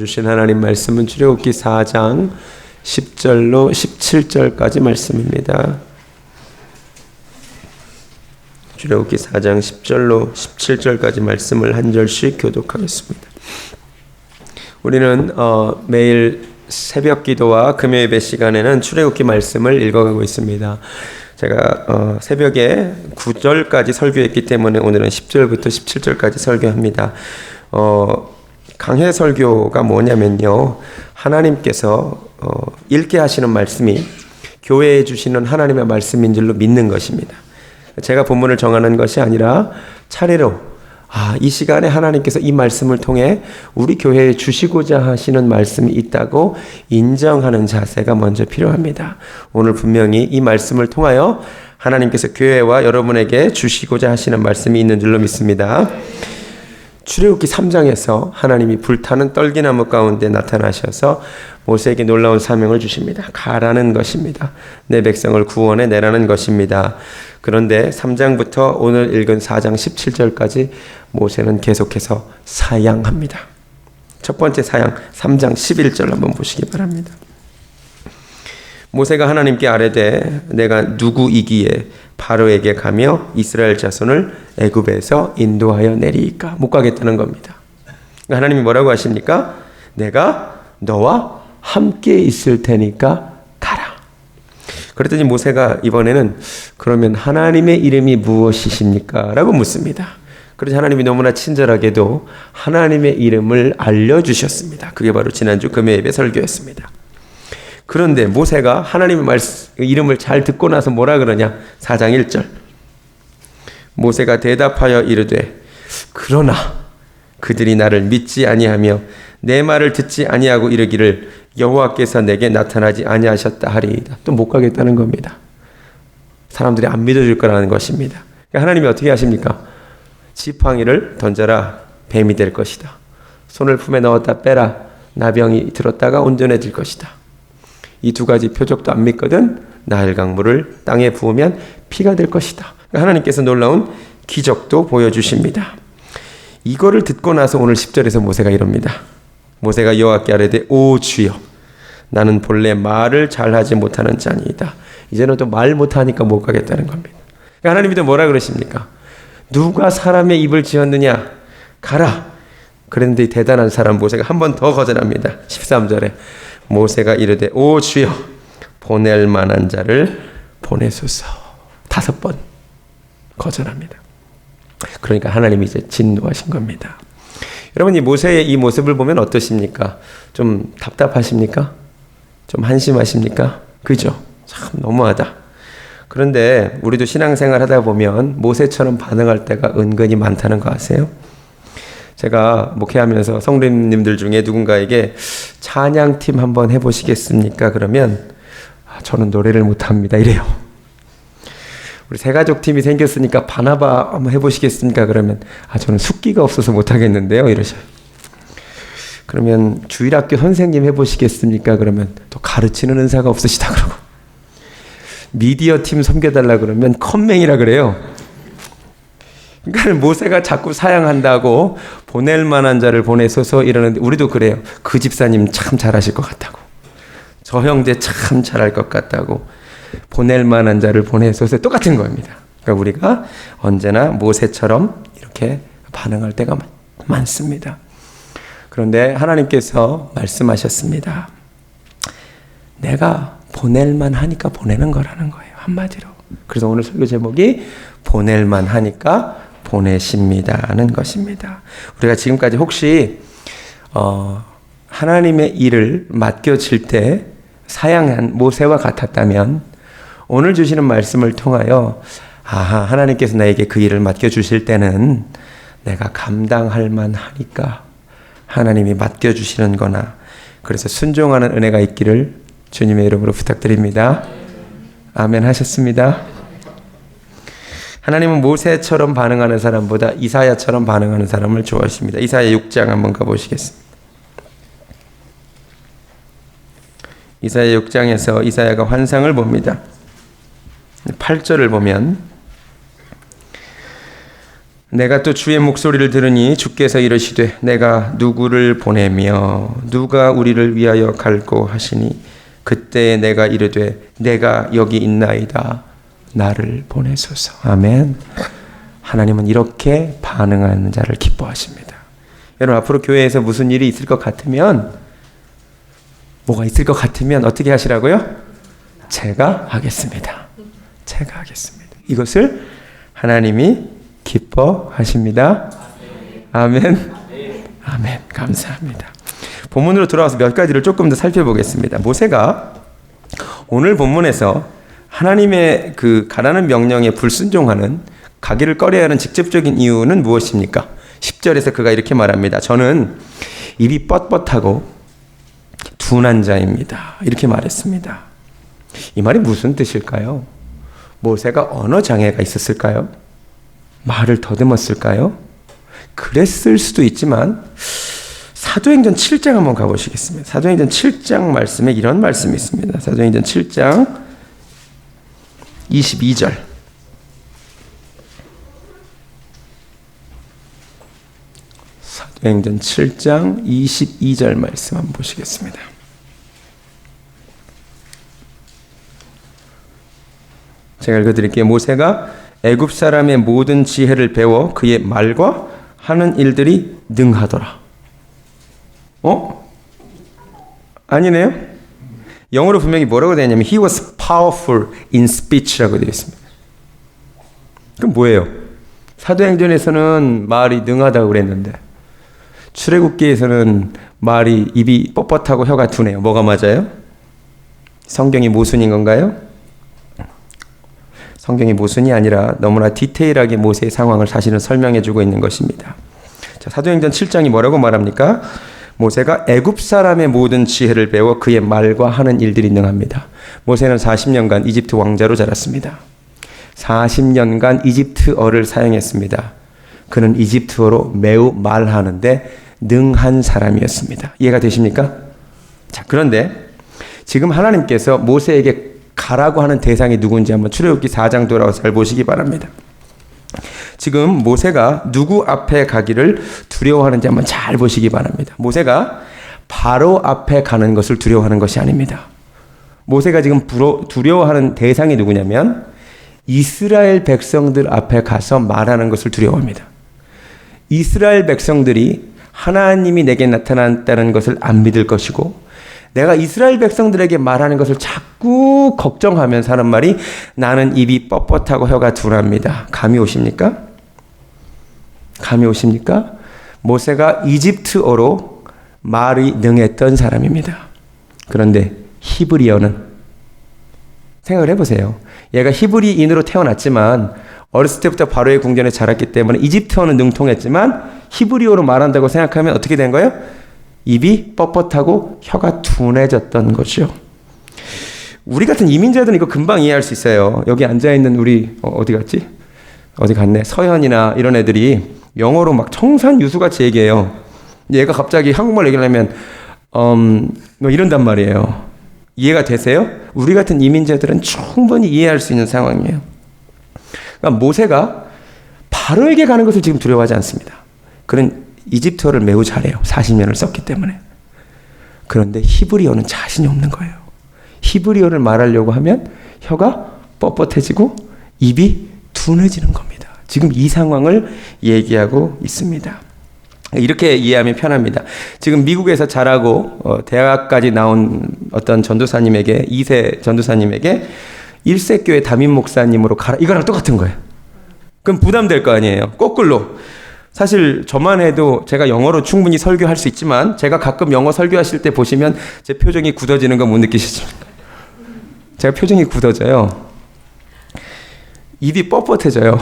주신 하나님 말씀은 출애굽기 4장 10절로 17절까지 말씀입니다. 출애굽기 4장 10절로 17절까지 말씀을 한 절씩 교독하겠습니다. 우리는 매일 새벽 기도와 금요 예배 시간에는 출애굽기 말씀을 읽어가고 있습니다. 제가 새벽에 9절까지 설교했기 때문에 오늘은 10절부터 17절까지 설교합니다. 강해 설교가 뭐냐면요, 하나님께서 읽게 하시는 말씀이 교회에 주시는 하나님의 말씀인 줄로 믿는 것입니다. 제가 본문을 정하는 것이 아니라 차례로 이 시간에 하나님께서 이 말씀을 통해 우리 교회에 주시고자 하시는 말씀이 있다고 인정하는 자세가 먼저 필요합니다. 오늘 분명히 이 말씀을 통하여 하나님께서 교회와 여러분에게 주시고자 하시는 말씀이 있는 줄로 믿습니다. 출애굽기 3장에서 하나님이 불타는 떨기나무 가운데 나타나셔서 모세에게 놀라운 사명을 주십니다. 가라는 것입니다. 내 백성을 구원해 내라는 것입니다. 그런데 3장부터 오늘 읽은 4장 17절까지 모세는 계속해서 사양합니다. 첫 번째 사양 3장 11절 한번 보시기 바랍니다. 모세가 하나님께 아뢰되 내가 누구이기에 바로에게 가며 이스라엘 자손을 애굽에서 인도하여 내리이까. 못 가겠다는 겁니다. 하나님이 뭐라고 하십니까? 내가 너와 함께 있을 테니까 가라. 그랬더니 모세가 이번에는 그러면 하나님의 이름이 무엇이십니까? 라고 묻습니다. 그래서 하나님이 너무나 친절하게도 하나님의 이름을 알려주셨습니다. 그게 바로 지난주 금요 예배 설교였습니다. 그런데 모세가 하나님의 이름을 잘 듣고 나서 뭐라 그러냐? 4장 1절. 모세가 대답하여 이르되 그러나 그들이 나를 믿지 아니하며 내 말을 듣지 아니하고 이르기를 여호와께서 내게 나타나지 아니하셨다 하리이다. 또 못 가겠다는 겁니다. 사람들이 안 믿어줄 거라는 것입니다. 하나님이 어떻게 하십니까? 지팡이를 던져라, 뱀이 될 것이다. 손을 품에 넣었다 빼라, 나병이 들었다가 온전해질 것이다. 이 두 가지 표적도 안 믿거든 나일 강물을 땅에 부으면 피가 될 것이다. 하나님께서 놀라운 기적도 보여주십니다. 이거를 듣고 나서 오늘 10절에서 모세가 이럽니다. 모세가 여호와께 아뢰되 오 주여 나는 본래 말을 잘하지 못하는 자니이다. 이제는 또 말 못하니까 못 가겠다는 겁니다. 하나님이 또 뭐라 그러십니까? 누가 사람의 입을 지었느냐? 가라. 그런데 대단한 사람 모세가 한 번 더 거절합니다. 13절에 모세가 이르되 오 주여 보낼 만한 자를 보내소서. 5번 거절합니다. 그러니까 하나님이 이제 진노하신 겁니다. 여러분, 이 모세의 이 모습을 보면 어떠십니까? 좀 답답하십니까? 좀 한심하십니까? 그죠? 참 너무하다. 그런데 우리도 신앙생활 하다 보면 모세처럼 반응할 때가 은근히 많다는 거 아세요? 제가 목회하면서 성도님들 중에 누군가에게 찬양팀 한번 해보시겠습니까? 그러면 저는 노래를 못합니다. 이래요. 우리 새가족 팀이 생겼으니까 바나바 한번 해보시겠습니까? 그러면 저는 숫기가 없어서 못하겠는데요. 이러셔요. 그러면 주일학교 선생님 해보시겠습니까? 그러면 또 가르치는 은사가 없으시다 그러고, 미디어 팀 섬겨달라 그러면 컴맹이라 그래요. 그러니까 모세가 자꾸 사양한다고 보낼 만한 자를 보내소서 이러는데 우리도 그래요. 그 집사님 참 잘하실 것 같다고, 저 형제 참 잘할 것 같다고 보낼 만한 자를 보내소서 똑같은 겁니다. 그러니까 우리가 언제나 모세처럼 이렇게 반응할 때가 많습니다. 그런데 하나님께서 말씀하셨습니다. 내가 보낼만 하니까 보내는 거라는 거예요. 한마디로. 그래서 오늘 설교 제목이 보낼만 하니까 보내십니다는 것입니다. 우리가 지금까지 혹시 하나님의 일을 맡겨질 때 사양한 모세와 같았다면 오늘 주시는 말씀을 통하여 하나님께서 나에게 그 일을 맡겨주실 때는 내가 감당할 만하니까 하나님이 맡겨주시는 거나, 그래서 순종하는 은혜가 있기를 주님의 이름으로 부탁드립니다. 아멘 하셨습니다. 하나님은 모세처럼 반응하는 사람보다 이사야처럼 반응하는 사람을 좋아하십니다. 이사야 6장 한번 가보시겠습니다. 이사야 6장에서 이사야가 환상을 봅니다. 8절을 보면 내가 또 주의 목소리를 들으니 주께서 이르시되 내가 누구를 보내며 누가 우리를 위하여 갈고 하시니 그때 내가 이르되 내가 여기 있나이다 나를 보내소서. 아멘. 하나님은 이렇게 반응하는 자를 기뻐하십니다. 여러분 앞으로 교회에서 무슨 일이 있을 것 같으면 뭐가 있을 것 같으면 어떻게 하시라고요? 제가 하겠습니다. 제가 하겠습니다. 이것을 하나님이 기뻐하십니다. 아멘. 아멘. 감사합니다. 본문으로 돌아와서 몇 가지를 조금 더 살펴보겠습니다. 모세가 오늘 본문에서 하나님의 그 가라는 명령에 불순종하는 가기를 꺼려야 하는 직접적인 이유는 무엇입니까? 10절에서 그가 이렇게 말합니다. 저는 입이 뻣뻣하고 둔한 자입니다. 이렇게 말했습니다. 이 말이 무슨 뜻일까요? 모세가 언어 장애가 있었을까요? 말을 더듬었을까요? 그랬을 수도 있지만 사도행전 7장 한번 가보시겠습니다. 사도행전 7장 말씀에 이런 말씀이 있습니다. 사도행전 7장 22절. 사도행전 7장 22절 말씀 한번 보시겠습니다. 제가 읽어드릴게요. 모세가 애굽 사람의 모든 지혜를 배워 그의 말과 하는 일들이 능하더라. 아니네요. 영어로 분명히 뭐라고 되어 있냐면 He was powerful in speech라고 되어 있습니다. 그럼 뭐예요? 사도행전에서는 말이 능하다고 그랬는데 출애굽기에서는 말이 입이 뻣뻣하고 혀가 두네요. 뭐가 맞아요? 성경이 모순인 건가요? 성경이 모순이 아니라 너무나 디테일하게 모세의 상황을 사실은 설명해주고 있는 것입니다. 자, 사도행전 7장이 뭐라고 말합니까? 모세가 애굽 사람의 모든 지혜를 배워 그의 말과 하는 일들이 능합니다. 모세는 40년간 이집트 왕자로 자랐습니다. 40년간 이집트어를 사용했습니다. 그는 이집트어로 매우 말하는데 능한 사람이었습니다. 이해가 되십니까? 자, 그런데 지금 하나님께서 모세에게 가라고 하는 대상이 누군지 한번 출애굽기 4장 돌아와서 잘 보시기 바랍니다. 지금 모세가 누구 앞에 가기를 두려워하는지 한번 잘 보시기 바랍니다. 모세가 바로 앞에 가는 것을 두려워하는 것이 아닙니다. 모세가 지금 두려워하는 대상이 누구냐면 이스라엘 백성들 앞에 가서 말하는 것을 두려워합니다. 이스라엘 백성들이 하나님이 내게 나타났다는 것을 안 믿을 것이고 내가 이스라엘 백성들에게 말하는 것을 자꾸 걱정하면서 하는 말이 나는 입이 뻣뻣하고 혀가 둔합니다. 감이 오십니까? 감이 오십니까? 모세가 이집트어로 말이 능했던 사람입니다. 그런데 히브리어는 생각을 해보세요. 얘가 히브리인으로 태어났지만 어렸을 때부터 바로의 궁전에 자랐기 때문에 이집트어는 능통했지만 히브리어로 말한다고 생각하면 어떻게 된 거예요? 입이 뻣뻣하고 혀가 둔해졌던 거죠. 우리 같은 이민자들은 이거 금방 이해할 수 있어요. 여기 앉아있는 우리 어디 갔지? 어디 갔네. 서현이나 이런 애들이 영어로 막 청산유수같이 얘기해요. 얘가 갑자기 한국말 얘기를 하면 뭐 이런단 말이에요. 이해가 되세요? 우리 같은 이민자들은 충분히 이해할 수 있는 상황이에요. 그러니까 모세가 바로에게 가는 것을 지금 두려워하지 않습니다. 그는 이집트어를 매우 잘해요. 40년을 썼기 때문에. 그런데 히브리어는 자신이 없는 거예요. 히브리어를 말하려고 하면 혀가 뻣뻣해지고 입이 둔해지는 겁니다. 지금 이 상황을 얘기하고 있습니다. 이렇게 이해하면 편합니다. 지금 미국에서 자라고 대학까지 나온 어떤 전도사님에게 2세 전도사님에게 1세 교회 담임 목사님으로 가라. 이거랑 똑같은 거예요. 그럼 부담될 거 아니에요. 거꾸로. 사실 저만 해도 제가 영어로 충분히 설교할 수 있지만 제가 가끔 영어 설교하실 때 보시면 제 표정이 굳어지는 거 못 느끼시죠? 제가 표정이 굳어져요. 입이 뻣뻣해져요.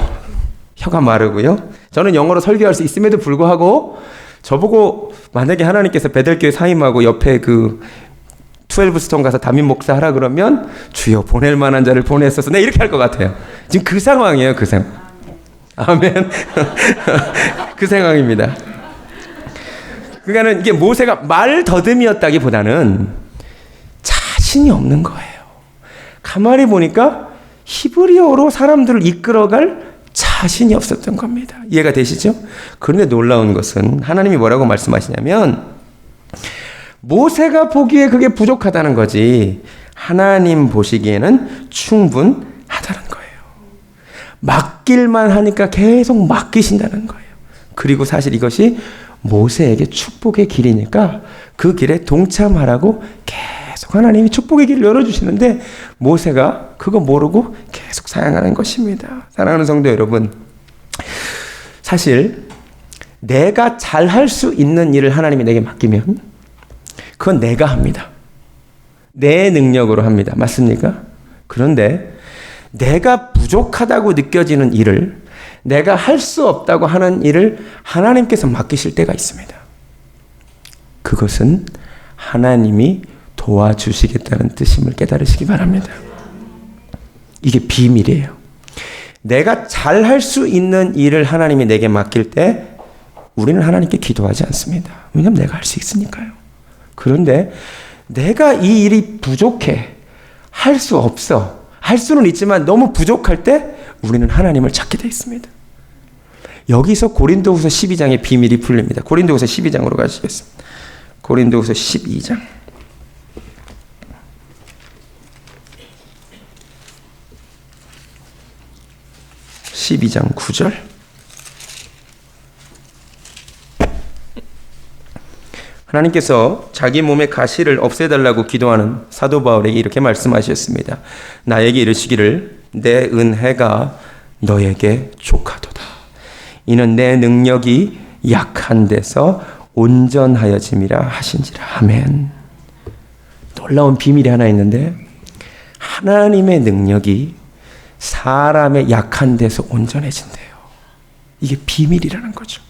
혀가 마르고요. 저는 영어로 설교할 수 있음에도 불구하고 저보고 만약에 하나님께서 베델교회 사임하고 옆에 그 12스톤 가서 담임 목사 하라 그러면 주여 보낼 만한 자를 보냈어서 내가 이렇게 할 것 같아요. 지금 그 상황이에요. 그 상황. 아멘. 그 상황입니다. 그러니까는 이게 모세가 말 더듬이었다기보다는 자신이 없는 거예요. 가만히 보니까 히브리어로 사람들을 이끌어갈 자신이 없었던 겁니다. 이해가 되시죠? 그런데 놀라운 것은 하나님이 뭐라고 말씀하시냐면 모세가 보기에 그게 부족하다는 거지 하나님 보시기에는 충분하다는 거예요. 맡길만 하니까 계속 맡기신다는 거예요. 그리고 사실 이것이 모세에게 축복의 길이니까 그 길에 동참하라고 계속 하나님이 축복의 길을 열어주시는데 모세가 그거 모르고 계속 사양하는 것입니다. 사랑하는 성도 여러분, 사실 내가 잘할 수 있는 일을 하나님이 내게 맡기면 그건 내가 합니다. 내 능력으로 합니다. 맞습니까? 그런데 내가 부족하다고 느껴지는 일을 내가 할 수 없다고 하는 일을 하나님께서 맡기실 때가 있습니다. 그것은 하나님이 도와주시겠다는 뜻임을 깨달으시기 바랍니다. 이게 비밀이에요. 내가 잘할 수 있는 일을 하나님이 내게 맡길 때 우리는 하나님께 기도하지 않습니다. 왜냐하면 내가 할 수 있으니까요. 그런데 내가 이 일이 부족해. 할 수 없어. 할 수는 있지만 너무 부족할 때 우리는 하나님을 찾게 되어 있습니다. 여기서 고린도후서 12장의 비밀이 풀립니다. 고린도후서 12장으로 가시겠습니다. 고린도후서 12장. 12장 9절. 하나님께서 자기 몸의 가시를 없애달라고 기도하는 사도 바울에게 이렇게 말씀하셨습니다. 나에게 이르시기를 내 은혜가 너에게 족하도다. 이는 내 능력이 약한 데서 온전하여짐이라 하신지라. 아멘. 놀라운 비밀이 하나 있는데 하나님의 능력이 사람의 약한 데서 온전해진대요. 이게 비밀이라는 거죠.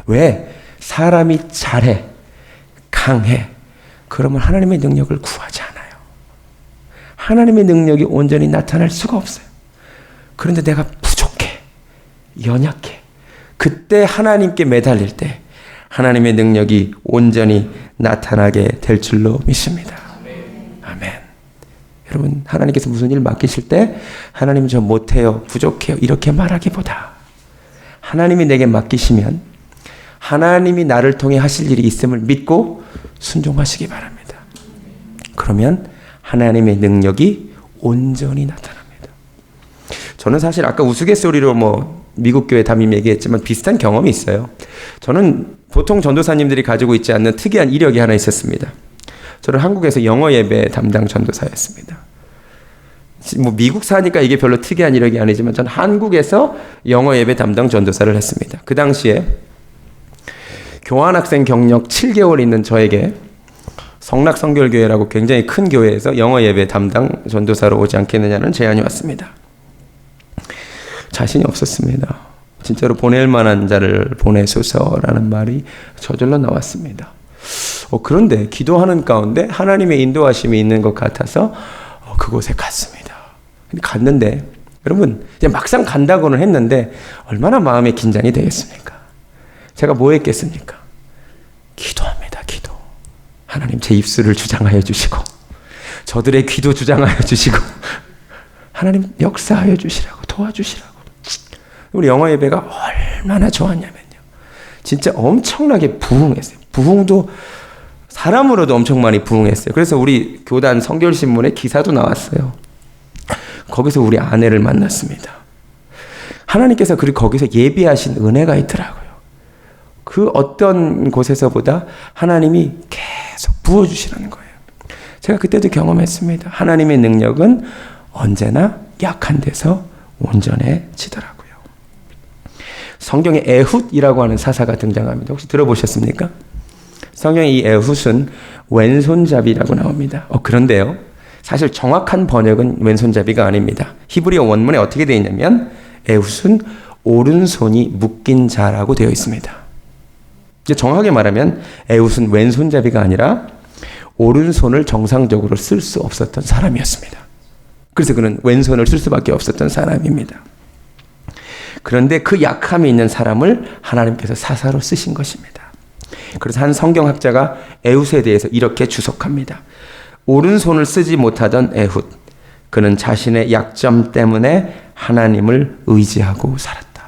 왜? 사람이 잘해, 강해. 그러면 하나님의 능력을 구하지 않아요. 하나님의 능력이 온전히 나타날 수가 없어요. 그런데 내가 부족해, 연약해. 그때 하나님께 매달릴 때 하나님의 능력이 온전히 나타나게 될 줄로 믿습니다. 아멘. 여러분, 하나님께서 무슨 일 맡기실 때 하나님 저 못해요, 부족해요 이렇게 말하기보다 하나님이 내게 맡기시면 하나님이 나를 통해 하실 일이 있음을 믿고 순종하시기 바랍니다. 그러면 하나님의 능력이 온전히 나타납니다. 저는 사실 아까 우스갯소리로 미국 교회 담임 얘기했지만 비슷한 경험이 있어요. 저는 보통 전도사님들이 가지고 있지 않는 특이한 이력이 하나 있었습니다. 저는 한국에서 영어 예배 담당 전도사였습니다. 미국 사니까 이게 별로 특이한 이력이 아니지만 저는 한국에서 영어 예배 담당 전도사를 했습니다. 그 당시에 교환학생 경력 7개월 있는 저에게 성락성결교회라고 굉장히 큰 교회에서 영어 예배 담당 전도사로 오지 않겠느냐는 제안이 왔습니다. 자신이 없었습니다. 진짜로 보낼 만한 자를 보내소서라는 말이 저절로 나왔습니다. 그런데 기도하는 가운데 하나님의 인도하심이 있는 것 같아서 그곳에 갔습니다. 근데 갔는데 여러분 이제 막상 간다고는 했는데 얼마나 마음에 긴장이 되겠습니까? 제가 뭐 했겠습니까? 기도합니다. 기도. 하나님 제 입술을 주장하여 주시고 저들의 귀도 주장하여 주시고 하나님 역사하여 주시라고 도와주시라고. 우리 영어 예배가 얼마나 좋았냐면요. 진짜 엄청나게 부흥했어요. 부흥도 사람으로도 엄청 많이 부흥했어요. 그래서 우리 교단 성결신문에 기사도 나왔어요. 거기서 우리 아내를 만났습니다. 하나님께서 거기서 예비하신 은혜가 있더라고요. 그 어떤 곳에서보다 하나님이 계속 부어주시라는 거예요. 제가 그때도 경험했습니다. 하나님의 능력은 언제나 약한 데서 온전해지더라고요. 성경에 에훗이라고 하는 사사가 등장합니다. 혹시 들어보셨습니까? 성경에 이 에훗은 왼손잡이라고 나옵니다. 그런데요. 사실 정확한 번역은 왼손잡이가 아닙니다. 히브리어 원문에 어떻게 되어 있냐면 에훗은 오른손이 묶인 자라고 되어 있습니다. 이제 정확하게 말하면 에훗은 왼손잡이가 아니라 오른손을 정상적으로 쓸 수 없었던 사람이었습니다. 그래서 그는 왼손을 쓸 수밖에 없었던 사람입니다. 그런데 그 약함이 있는 사람을 하나님께서 사사로 쓰신 것입니다. 그래서 한 성경학자가 에훗에 대해서 이렇게 주석합니다. 오른손을 쓰지 못하던 에훗, 그는 자신의 약점 때문에 하나님을 의지하고 살았다.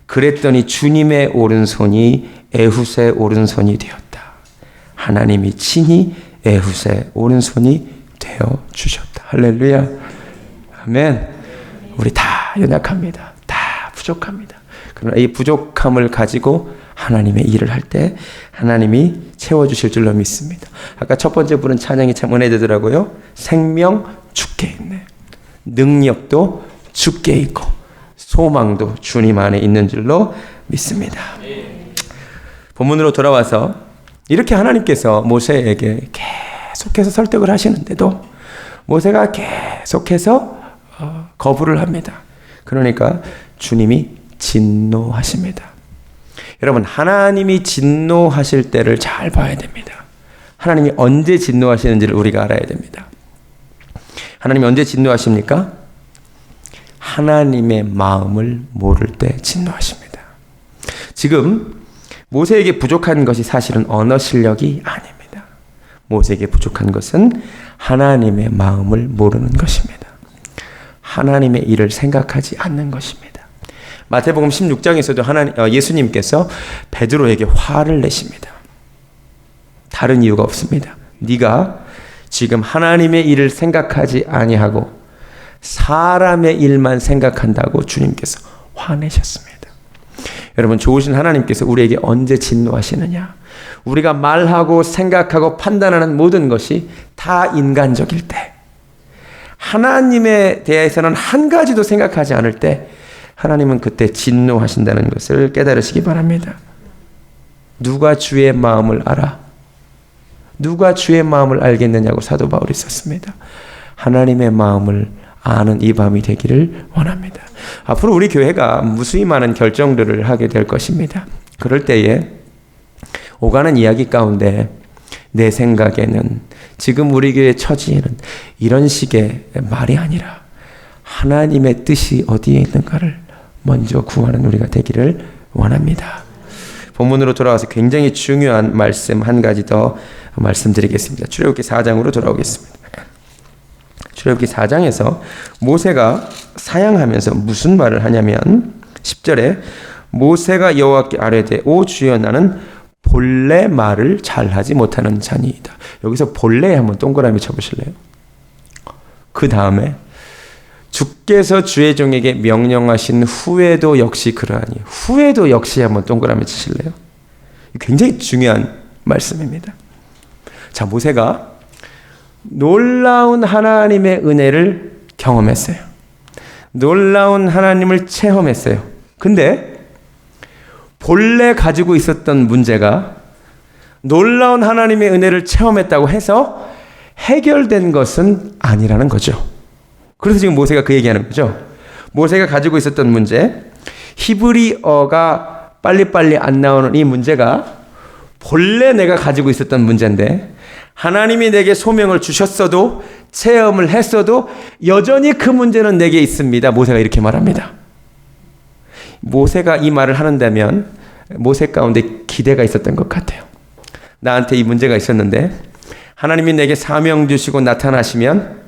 그랬더니 주님의 오른손이 에훗의 오른손이 되었다. 하나님이 친히 에훗의 오른손이 되어 주셨다. 할렐루야. 아멘. 우리 다 연약합니다. 다 부족합니다. 그러나 이 부족함을 가지고 하나님의 일을 할 때 하나님이 채워주실 줄로 믿습니다. 아까 첫 번째 부른 찬양이 참 은혜되더라고요. 생명 주께 있네. 능력도 주께 있고 소망도 주님 안에 있는 줄로 믿습니다. 본문으로 돌아와서 이렇게 하나님께서 모세에게 계속해서 설득을 하시는데도 모세가 계속해서 거부를 합니다. 그러니까 주님이 진노하십니다. 여러분, 하나님이 진노하실 때를 잘 봐야 됩니다. 하나님이 언제 진노하시는지를 우리가 알아야 됩니다. 하나님이 언제 진노하십니까? 하나님의 마음을 모를 때 진노하십니다. 지금 모세에게 부족한 것이 사실은 언어 실력이 아닙니다. 모세에게 부족한 것은 하나님의 마음을 모르는 것입니다. 하나님의 일을 생각하지 않는 것입니다. 마태복음 16장에서도 예수님께서 베드로에게 화를 내십니다. 다른 이유가 없습니다. 네가 지금 하나님의 일을 생각하지 아니하고 사람의 일만 생각한다고 주님께서 화내셨습니다. 여러분, 좋으신 하나님께서 우리에게 언제 진노하시느냐? 우리가 말하고 생각하고 판단하는 모든 것이 다 인간적일 때, 하나님에 대해서는 한 가지도 생각하지 않을 때 하나님은 그때 진노하신다는 것을 깨달으시기 바랍니다. 누가 주의 마음을 알아? 누가 주의 마음을 알겠느냐고 사도 바울이 썼습니다. 하나님의 마음을 아는 이 밤이 되기를 원합니다. 앞으로 우리 교회가 무수히 많은 결정들을 하게 될 것입니다. 그럴 때에 오가는 이야기 가운데 내 생각에는, 지금 우리 교회 처지에는 이런 식의 말이 아니라 하나님의 뜻이 어디에 있는가를 먼저 구하는 우리가 되기를 원합니다. 본문으로 돌아와서 굉장히 중요한 말씀 한 가지 더 말씀드리겠습니다. 출애굽기 4장으로 돌아오겠습니다. 출애굽기 4장에서 모세가 사양하면서 무슨 말을 하냐면 10절에 모세가 여호와께 아뢰되 오 주여 나는 본래 말을 잘하지 못하는 자니이다. 여기서 본래 한번 동그라미 쳐보실래요? 그 다음에 주께서 주의 종에게 명령하신 후에도 역시 그러하니, 후에도 역시 한번 동그라미 치실래요? 굉장히 중요한 말씀입니다. 자, 모세가 놀라운 하나님의 은혜를 경험했어요. 놀라운 하나님을 체험했어요. 근데 본래 가지고 있었던 문제가 놀라운 하나님의 은혜를 체험했다고 해서 해결된 것은 아니라는 거죠. 그래서 지금 모세가 그 얘기하는 거죠. 모세가 가지고 있었던 문제, 히브리어가 빨리빨리 안 나오는 이 문제가 본래 내가 가지고 있었던 문제인데 하나님이 내게 소명을 주셨어도 체험을 했어도 여전히 그 문제는 내게 있습니다. 모세가 이렇게 말합니다. 모세가 이 말을 하는다면 모세 가운데 기대가 있었던 것 같아요. 나한테 이 문제가 있었는데 하나님이 내게 사명 주시고 나타나시면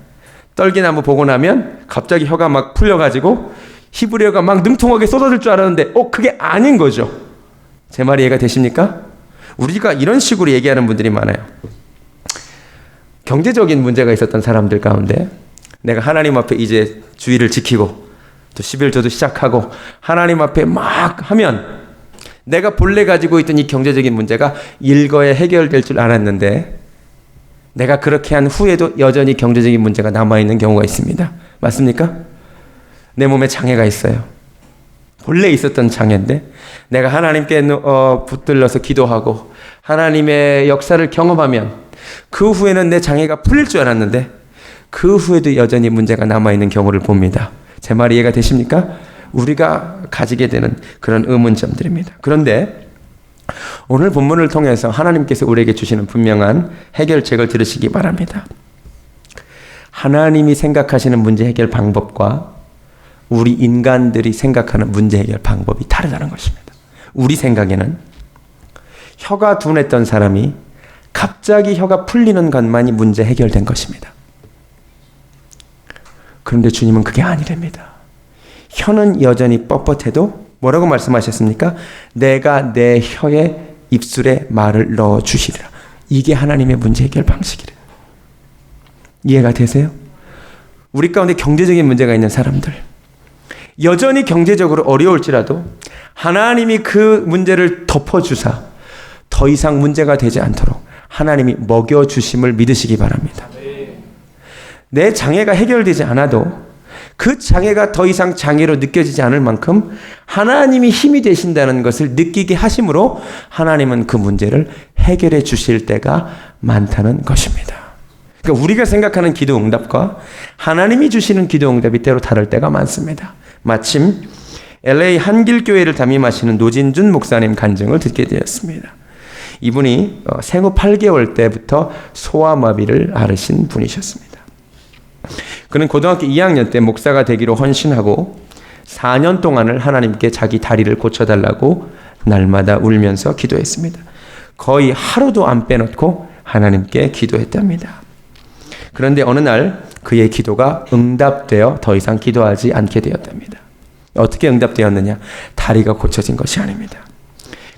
떨기나무 보고 나면 갑자기 혀가 막 풀려가지고 히브리어가 막 능통하게 쏟아질 줄 알았는데 그게 아닌 거죠. 제 말이 이해가 되십니까? 우리가 이런 식으로 얘기하는 분들이 많아요. 경제적인 문제가 있었던 사람들 가운데 내가 하나님 앞에 이제 주의를 지키고 또 11조도 시작하고 하나님 앞에 막 하면 내가 본래 가지고 있던 이 경제적인 문제가 일거에 해결될 줄 알았는데 내가 그렇게 한 후에도 여전히 경제적인 문제가 남아있는 경우가 있습니다. 맞습니까? 내 몸에 장애가 있어요. 본래 있었던 장애인데 내가 하나님께 붙들려서 기도하고 하나님의 역사를 경험하면 그 후에는 내 장애가 풀릴 줄 알았는데 그 후에도 여전히 문제가 남아있는 경우를 봅니다. 제 말이 이해가 되십니까? 우리가 가지게 되는 그런 의문점들입니다. 그런데 오늘 본문을 통해서 하나님께서 우리에게 주시는 분명한 해결책을 들으시기 바랍니다. 하나님이 생각하시는 문제 해결 방법과 우리 인간들이 생각하는 문제 해결 방법이 다르다는 것입니다. 우리 생각에는 혀가 둔했던 사람이 갑자기 혀가 풀리는 것만이 문제 해결된 것입니다. 그런데 주님은 그게 아니랍니다. 혀는 여전히 뻣뻣해도 뭐라고 말씀하셨습니까? 내가 내 혀에 입술에 말을 넣어 주시리라. 이게 하나님의 문제 해결 방식이래요. 이해가 되세요? 우리 가운데 경제적인 문제가 있는 사람들, 여전히 경제적으로 어려울지라도 하나님이 그 문제를 덮어주사 더 이상 문제가 되지 않도록 하나님이 먹여주심을 믿으시기 바랍니다. 내 장애가 해결되지 않아도 그 장애가 더 이상 장애로 느껴지지 않을 만큼 하나님이 힘이 되신다는 것을 느끼게 하심으로 하나님은 그 문제를 해결해 주실 때가 많다는 것입니다. 그러니까 우리가 생각하는 기도 응답과 하나님이 주시는 기도 응답이 때로 다를 때가 많습니다. 마침 LA 한길교회를 담임하시는 노진준 목사님 간증을 듣게 되었습니다. 이분이 생후 8개월 때부터 소아마비를 앓으신 분이셨습니다. 그는 고등학교 2학년 때 목사가 되기로 헌신하고 4년 동안을 하나님께 자기 다리를 고쳐달라고 날마다 울면서 기도했습니다. 거의 하루도 안 빼놓고 하나님께 기도했답니다. 그런데 어느 날 그의 기도가 응답되어 더 이상 기도하지 않게 되었답니다. 어떻게 응답되었느냐? 다리가 고쳐진 것이 아닙니다.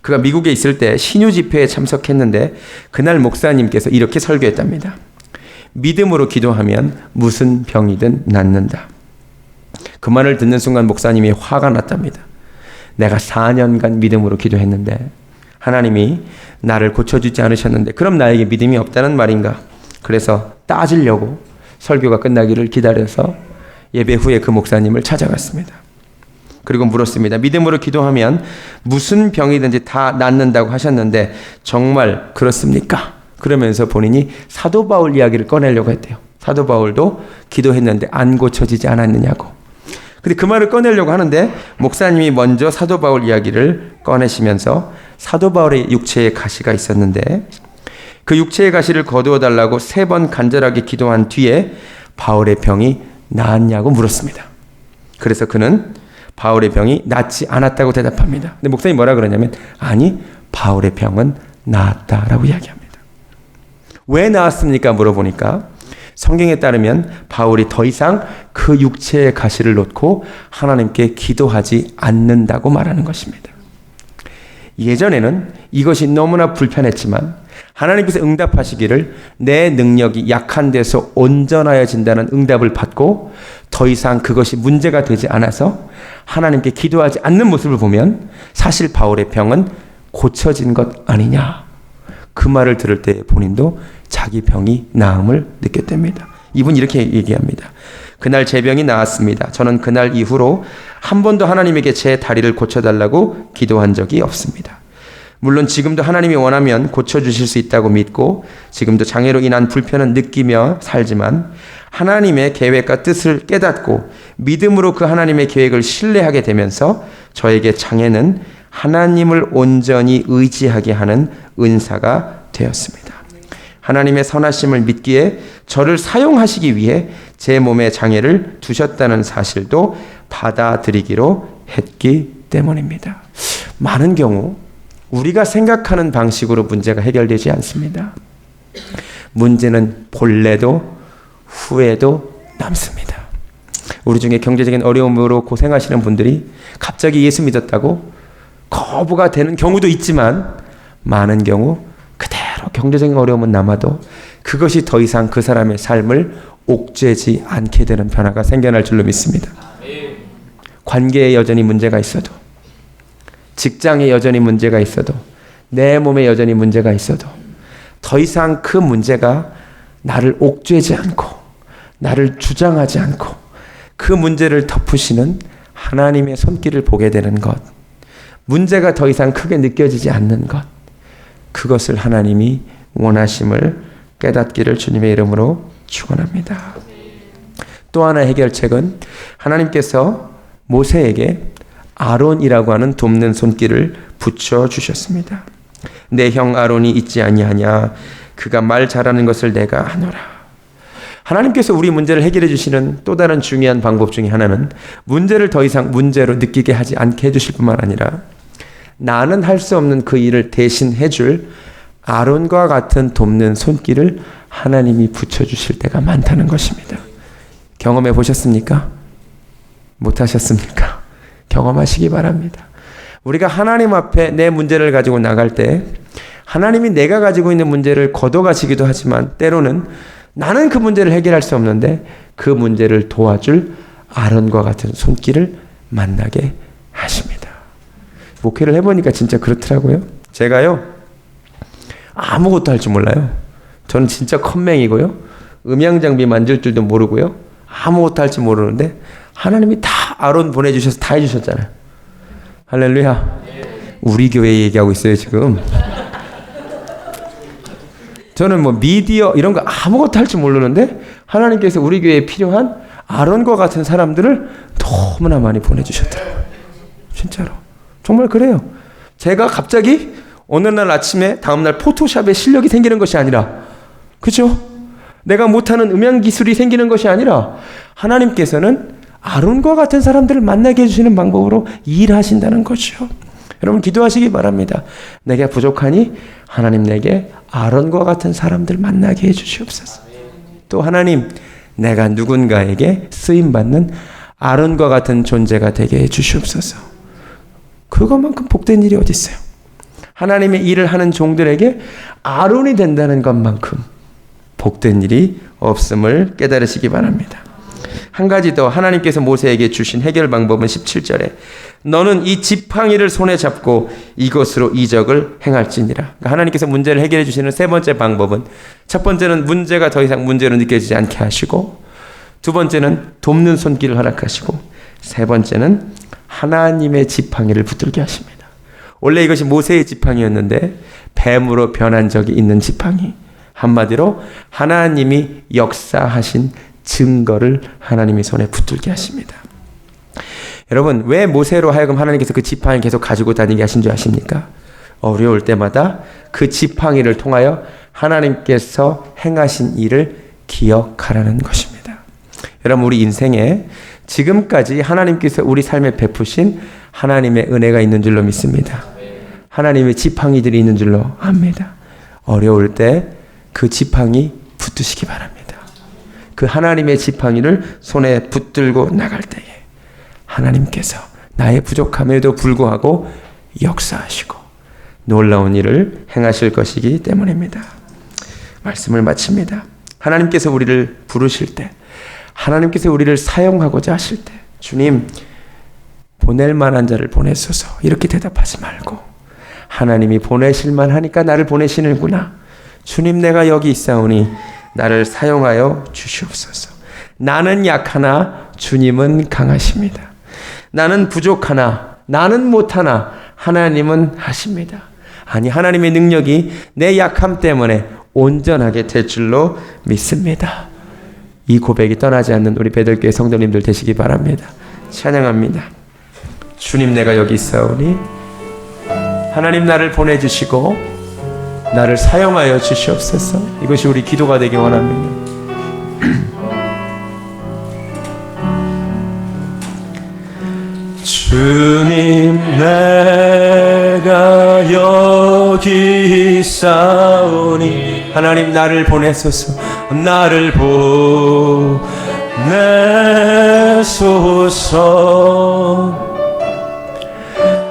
그가 미국에 있을 때 신유 집회에 참석했는데 그날 목사님께서 이렇게 설교했답니다. 믿음으로 기도하면 무슨 병이든 낫는다. 그 말을 듣는 순간 목사님이 화가 났답니다. 내가 4년간 믿음으로 기도했는데 하나님이 나를 고쳐주지 않으셨는데 그럼 나에게 믿음이 없다는 말인가? 그래서 따지려고 설교가 끝나기를 기다려서 예배 후에 그 목사님을 찾아갔습니다. 그리고 물었습니다. 믿음으로 기도하면 무슨 병이든지 다 낫는다고 하셨는데 정말 그렇습니까? 그러면서 본인이 사도 바울 이야기를 꺼내려고 했대요. 사도 바울도 기도했는데 안 고쳐지지 않았느냐고. 근데 그 말을 꺼내려고 하는데 목사님이 먼저 사도 바울 이야기를 꺼내시면서 사도 바울의 육체에 가시가 있었는데 그 육체의 가시를 거두어 달라고 3번 간절하게 기도한 뒤에 바울의 병이 나았냐고 물었습니다. 그래서 그는 바울의 병이 낫지 않았다고 대답합니다. 근데 목사님이 뭐라 그러냐면 아니 바울의 병은 나았다라고 이야기합니다. 왜 나았습니까? 물어보니까 성경에 따르면 바울이 더 이상 그 육체의 가시를 놓고 하나님께 기도하지 않는다고 말하는 것입니다. 예전에는 이것이 너무나 불편했지만 하나님께서 응답하시기를 내 능력이 약한 데서 온전하여진다는 응답을 받고 더 이상 그것이 문제가 되지 않아서 하나님께 기도하지 않는 모습을 보면 사실 바울의 병은 고쳐진 것 아니냐. 그 말을 들을 때 본인도 자기 병이 나음을 느꼈답니다. 이분 이렇게 얘기합니다. 그날 제 병이 나았습니다. 저는 그날 이후로 한 번도 하나님에게 제 다리를 고쳐달라고 기도한 적이 없습니다. 물론 지금도 하나님이 원하면 고쳐주실 수 있다고 믿고 지금도 장애로 인한 불편은 느끼며 살지만 하나님의 계획과 뜻을 깨닫고 믿음으로 그 하나님의 계획을 신뢰하게 되면서 저에게 장애는 하나님을 온전히 의지하게 하는 은사가 되었습니다. 하나님의 선하심을 믿기에 저를 사용하시기 위해 제 몸에 장애를 두셨다는 사실도 받아들이기로 했기 때문입니다. 많은 경우 우리가 생각하는 방식으로 문제가 해결되지 않습니다. 문제는 본래도 후에도 남습니다. 우리 중에 경제적인 어려움으로 고생하시는 분들이 갑자기 예수 믿었다고 거부가 되는 경우도 있지만 많은 경우 그대로 경제적인 어려움은 남아도 그것이 더 이상 그 사람의 삶을 옥죄지 않게 되는 변화가 생겨날 줄로 믿습니다. 관계에 여전히 문제가 있어도 직장에 여전히 문제가 있어도 내 몸에 여전히 문제가 있어도 더 이상 그 문제가 나를 옥죄지 않고 나를 주장하지 않고 그 문제를 덮으시는 하나님의 손길을 보게 되는 것, 문제가 더 이상 크게 느껴지지 않는 것, 그것을 하나님이 원하심을 깨닫기를 주님의 이름으로 축원합니다. 또 하나의 해결책은 하나님께서 모세에게 아론이라고 하는 돕는 손길을 붙여주셨습니다. 내 형 아론이 있지 아니하냐? 그가 말 잘하는 것을 내가 아노라. 하나님께서 우리 문제를 해결해 주시는 또 다른 중요한 방법 중에 하나는 문제를 더 이상 문제로 느끼게 하지 않게 해주실 뿐만 아니라 나는 할 수 없는 그 일을 대신 해줄 아론과 같은 돕는 손길을 하나님이 붙여주실 때가 많다는 것입니다. 경험해 보셨습니까? 못하셨습니까? 경험하시기 바랍니다. 우리가 하나님 앞에 내 문제를 가지고 나갈 때 하나님이 내가 가지고 있는 문제를 걷어가시기도 하지만 때로는 나는 그 문제를 해결할 수 없는데 그 문제를 도와줄 아론과 같은 손길을 만나게 하십니다. 목회를 해보니까 진짜 그렇더라고요. 제가요 아무것도 할 줄 몰라요. 저는 진짜 컴맹이고요. 음향장비 만질 줄도 모르고요. 아무것도 할 줄 모르는데 하나님이 다 아론 보내주셔서 다 해주셨잖아요. 할렐루야. 우리 교회 얘기하고 있어요 지금. 저는 뭐 미디어 이런 거 아무것도 할 줄 모르는데 하나님께서 우리 교회에 필요한 아론과 같은 사람들을 너무나 많이 보내주셨더라고요. 진짜로. 정말 그래요. 제가 갑자기 어느 날 아침에 다음날 포토샵에 실력이 생기는 것이 아니라, 그죠? 내가 못하는 음향 기술이 생기는 것이 아니라 하나님께서는 아론과 같은 사람들을 만나게 해주시는 방법으로 일하신다는 거죠. 여러분 기도하시기 바랍니다. 내게 부족하니 하나님 내게 아론과 같은 사람들 만나게 해주시옵소서. 또 하나님, 내가 누군가에게 쓰임받는 아론과 같은 존재가 되게 해주시옵소서. 그것만큼 복된 일이 어디 있어요? 하나님의 일을 하는 종들에게 아론이 된다는 것만큼 복된 일이 없음을 깨달으시기 바랍니다. 한 가지 더, 하나님께서 모세에게 주신 해결 방법은 17절에 너는 이 지팡이를 손에 잡고 이것으로 이적을 행할지니라. 그러니까 하나님께서 문제를 해결해 주시는 세 번째 방법은, 첫 번째는 문제가 더 이상 문제로 느껴지지 않게 하시고, 두 번째는 돕는 손길을 허락하시고, 세 번째는 하나님의 지팡이를 붙들게 하십니다. 원래 이것이 모세의 지팡이였는데 뱀으로 변한 적이 있는 지팡이. 한마디로 하나님이 역사하신 증거를 하나님의 손에 붙들게 하십니다. 여러분, 왜 모세로 하여금 하나님께서 그 지팡이를 계속 가지고 다니게 하신 줄 아십니까? 어려울 때마다 그 지팡이를 통하여 하나님께서 행하신 일을 기억하라는 것입니다. 여러분, 우리 인생에 지금까지 하나님께서 우리 삶에 베푸신 하나님의 은혜가 있는 줄로 믿습니다. 하나님의 지팡이들이 있는 줄로 압니다. 어려울 때 그 지팡이 붙드시기 바랍니다. 그 하나님의 지팡이를 손에 붙들고 나갈 때에 하나님께서 나의 부족함에도 불구하고 역사하시고 놀라운 일을 행하실 것이기 때문입니다. 말씀을 마칩니다. 하나님께서 우리를 부르실 때, 하나님께서 우리를 사용하고자 하실 때, 주님 보낼 만한 자를 보내소서 이렇게 대답하지 말고, 하나님이 보내실 만하니까 나를 보내시는구나. 주님, 내가 여기 있사오니 나를 사용하여 주시옵소서. 나는 약하나 주님은 강하십니다. 나는 부족하나, 나는 못하나 하나님은 하십니다. 아니, 하나님의 능력이 내 약함 때문에 온전하게 될 줄로 믿습니다. 이 고백이 떠나지 않는 우리 베들교회 성도님들 되시기 바랍니다. 찬양합니다. 주님, 내가 여기 있사오니 하나님 나를 보내주시고 나를 사용하여 주시옵소서. 이것이 우리 기도가 되기 원합니다. 주님, 내가 여기 있사오니 하나님 나를 보내소서. 나를 보내소서.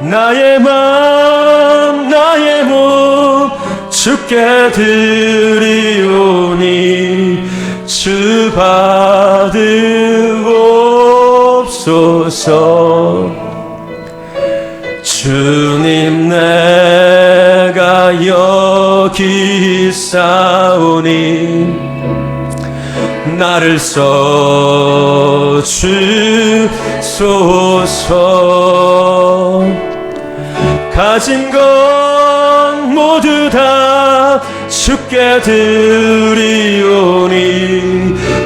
나의 맘 나의 몸 주께 드리오니 주 받으옵소서. 주님, 내가 여기 있사오니 나를 써주소서. 가진 것 모두 다 주께 드리오니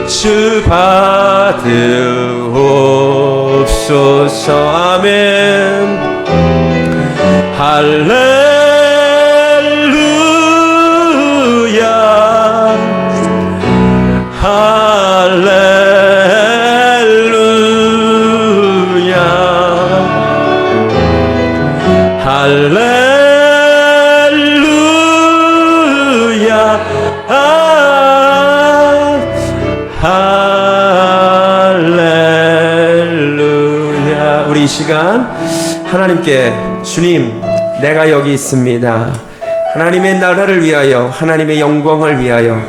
주 받으옵소서. 아멘. 할렐루야 할렐루야 할렐루야 할렐루야. 우리 이 시간 하나님께 주님, 내가 여기 있습니다. 하나님의 나라를 위하여, 하나님의 영광을 위하여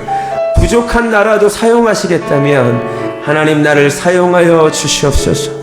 부족한 나라도 사용하시겠다면 하나님 나를 사용하여 주시옵소서.